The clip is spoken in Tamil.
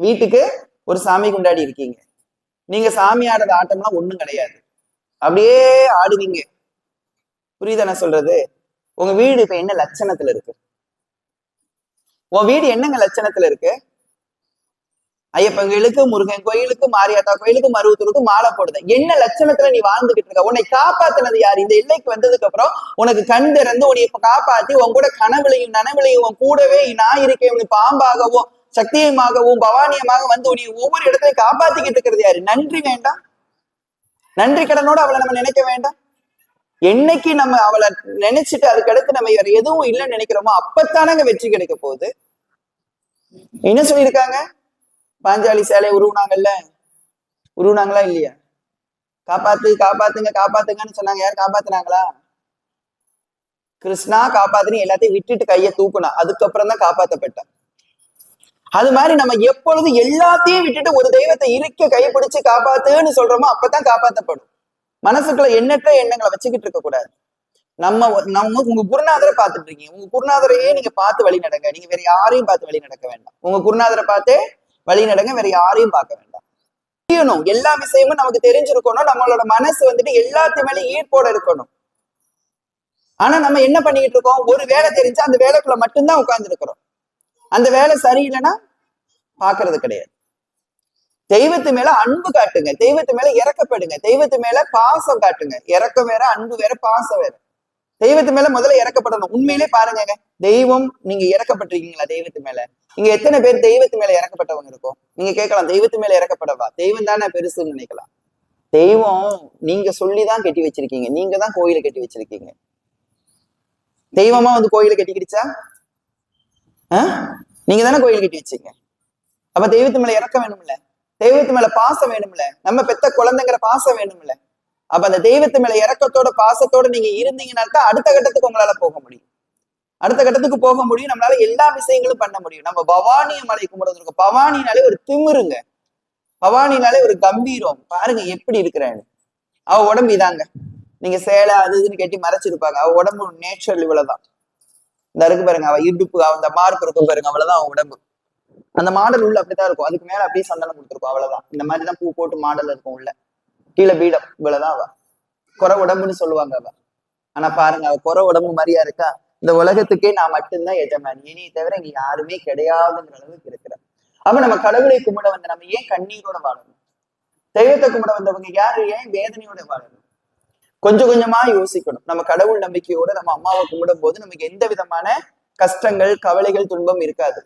வீட்டுக்கு ஒரு சாமி கொண்டாடி இருக்கீங்க. நீங்க சாமி ஆடுற ஆட்டம்லாம் ஒண்ணும் கிடையாது, அப்படியே ஆடுவீங்க. புரியுதா நான் சொல்றது? உங்க வீடு இப்ப என்ன லட்சணத்துல இருக்கு? உன் வீடு என்னங்க லட்சணத்துல இருக்கு? ஐயப்பன் கோயிலுக்கு, முருகன் கோயிலுக்கு, மாரியாத்தா கோயிலுக்கு, மருவத்தூருக்கு மாலை போடுது. என்ன லட்சணத்துல நீ வாழ்ந்துகிட்டு இருக்க? உன்னை காப்பாத்தினது யாரு? இந்த எல்லைக்கு வந்ததுக்கு அப்புறம் உனக்கு கண் திறந்து உன்னை இப்ப காப்பாத்தி உன் கூட கனவுலையும் நனவுலையும் உன் கூடவே நான் இருக்கேன் பாம்பாகவும் சக்தியமாகவும் பவானியமாக வந்து உன்னை ஒவ்வொரு இடத்துலையும் காப்பாத்திக்கிட்டு இருக்கிறது யாரு? நன்றி வேண்டாம்? நன்றி கடனோட அவளை நம்ம நினைக்க வேண்டாம்? என்னைக்கு நம்ம அவளை நினைச்சிட்டு அதுக்கடுத்து நம்ம வேற எதுவும் இல்லைன்னு நினைக்கிறோமோ அப்பத்தானங்க வெற்றி கிடைக்க போகுது. என்ன சொல்லியிருக்காங்க? பாஞ்சாலி சேலை உருவுனாங்களா இல்லையா? காப்பாத்துங்க காப்பாத்துங்கன்னு சொன்னாங்க. யார் காப்பாத்துனாங்களா? கிருஷ்ணா காப்பாத்துன்னு எல்லாத்தையும் விட்டுட்டு கையை தூக்குனா, அதுக்கப்புறம் தான் காப்பாத்தப்பட்டான். அது மாதிரி நம்ம எப்பொழுது எல்லாத்தையும் விட்டுட்டு ஒரு தெய்வத்தை இருக்க கைப்பிடிச்சு காப்பாத்துன்னு சொல்றோமோ அப்பதான் காப்பாத்தப்படும். மனசுக்குள்ள எண்ணற்ற எண்ணங்களை வச்சுக்கிட்டு இருக்க கூடாது. உங்க குருநாதரை பார்த்துட்டு இருக்கீங்க, உங்க குருநாதரையே நீங்க பார்த்து வழி நடங்க. நீங்க வேற யாரையும் பார்த்து வழி நடக்க வேண்டாம். உங்க குருநாதரை பார்த்தே வழி நடங்க, வேற யாரையும் பார்க்க வேண்டாம். தெரியணும், எல்லா விஷயமும் நமக்கு தெரிஞ்சிருக்கணும். நம்மளோட மனசு வந்துட்டு எல்லாத்து மேலே ஈர்ப்போட இருக்கணும். ஆனா நம்ம என்ன பண்ணிக்கிட்டு இருக்கோம்? ஒரு வேலை தெரிஞ்சா அந்த வேலைக்குள்ள மட்டும்தான் உட்கார்ந்து இருக்கிறோம். அந்த வேலை சரியில்லைன்னா பாக்குறது கிடையாது. தெய்வத்து மேல அன்பு காட்டுங்க, தெய்வத்து மேல இறக்கப்படுங்க, தெய்வத்து மேல பாசம் காட்டுங்க. இறக்கம் வேற, அன்பு வேற, பாசம் வேற. தெய்வத்து மேல முதல்ல இறக்கப்படணும். உண்மையிலே பாருங்க, தெய்வம் நீங்க இறக்கப்பட்டிருக்கீங்களா? தெய்வத்து மேல இங்க எத்தனை பேர் தெய்வத்து மேல இறக்கப்பட்டவங்க இருக்கும்? நீங்க கேட்கலாம், தெய்வத்து மேல இறக்கப்படவா? தெய்வம் தானே பெருசுன்னு நினைக்கலாம். தெய்வம் நீங்க சொல்லிதான் கட்டி வச்சிருக்கீங்க. நீங்க தான் கோயிலை கட்டி வச்சிருக்கீங்க. தெய்வமா வந்து கோயிலை கட்டிக்கிடுச்சா? நீங்க தானே கோயில் கட்டி வச்சீங்க. அப்ப தெய்வத்து மேல இறக்கம் வேணும்ல, தெய்வத்து மேல பாசம் வேணும்ல, நம்ம பெத்த குழந்தைங்கிற பாசம் வேணும்ல. அப்ப அந்த தெய்வத்து மேல இறக்கத்தோட பாசத்தோட நீங்க இருந்தீங்கன்னா தான் அடுத்த கட்டத்துக்கு உங்களால போக முடியும். அடுத்த கட்டத்துக்கு போக முடியும். நம்மளால எல்லா விஷயங்களும் பண்ண முடியும். நம்ம பவானிய மலை கும்பிடுறதுக்கு, பவானினாலே ஒரு திமிருங்க, பவானினாலே ஒரு கம்பீரம். பாருங்க எப்படி இருக்கிறான்னு. அவ உடம்பு இதாங்க. நீங்க சேலை அது இதுன்னு கட்டி மறைச்சிருப்பாங்க. அவ உடம்பு நேச்சுரல் இவ்வளவுதான். இந்த இருக்கு பாருங்க, அவ இடுப்பு, அந்த மார்பு இருக்கும் பாருங்க, அவ்வளவுதான் அவன் உடம்பு. அந்த மாடல் உள்ள அப்படித்தான் இருக்கும். அதுக்கு மேல அப்படியே சந்தனம் கொடுத்துருக்கும், அவ்வளவுதான். இந்த மாதிரிதான் பூ போட்டு மாடல் இருக்கும் உள்ள. கீழே பீடம், இவ்வளவுதான் அவ. குறை உடம்புன்னு சொல்லுவாங்க அவ. ஆனா பாருங்க, அவ குறை உடம்பு மாதிரியா இருக்கா? இந்த உலகத்துக்கே நான் மட்டும்தான் எஜமானி, இனி தவிர இங்க யாருமே கிடையாதுங்கிற அளவுக்கு இருக்கிற. அப்ப நம்ம கடவுளை கும்பிட வந்த நம்ம ஏன் கண்ணீரோட வாழணும்? தெய்வத்தை கும்பிட வந்தவங்க யாரு ஏன் வேதனையோட வாழணும்? கொஞ்சம் கொஞ்சமா யோசிக்கணும். நம்ம கடவுள் நம்பிக்கையோட நம்ம அம்மாவை கும்பிடும் போது நமக்கு எந்த விதமான கஷ்டங்கள், கவலைகள், துன்பம் இருக்காது.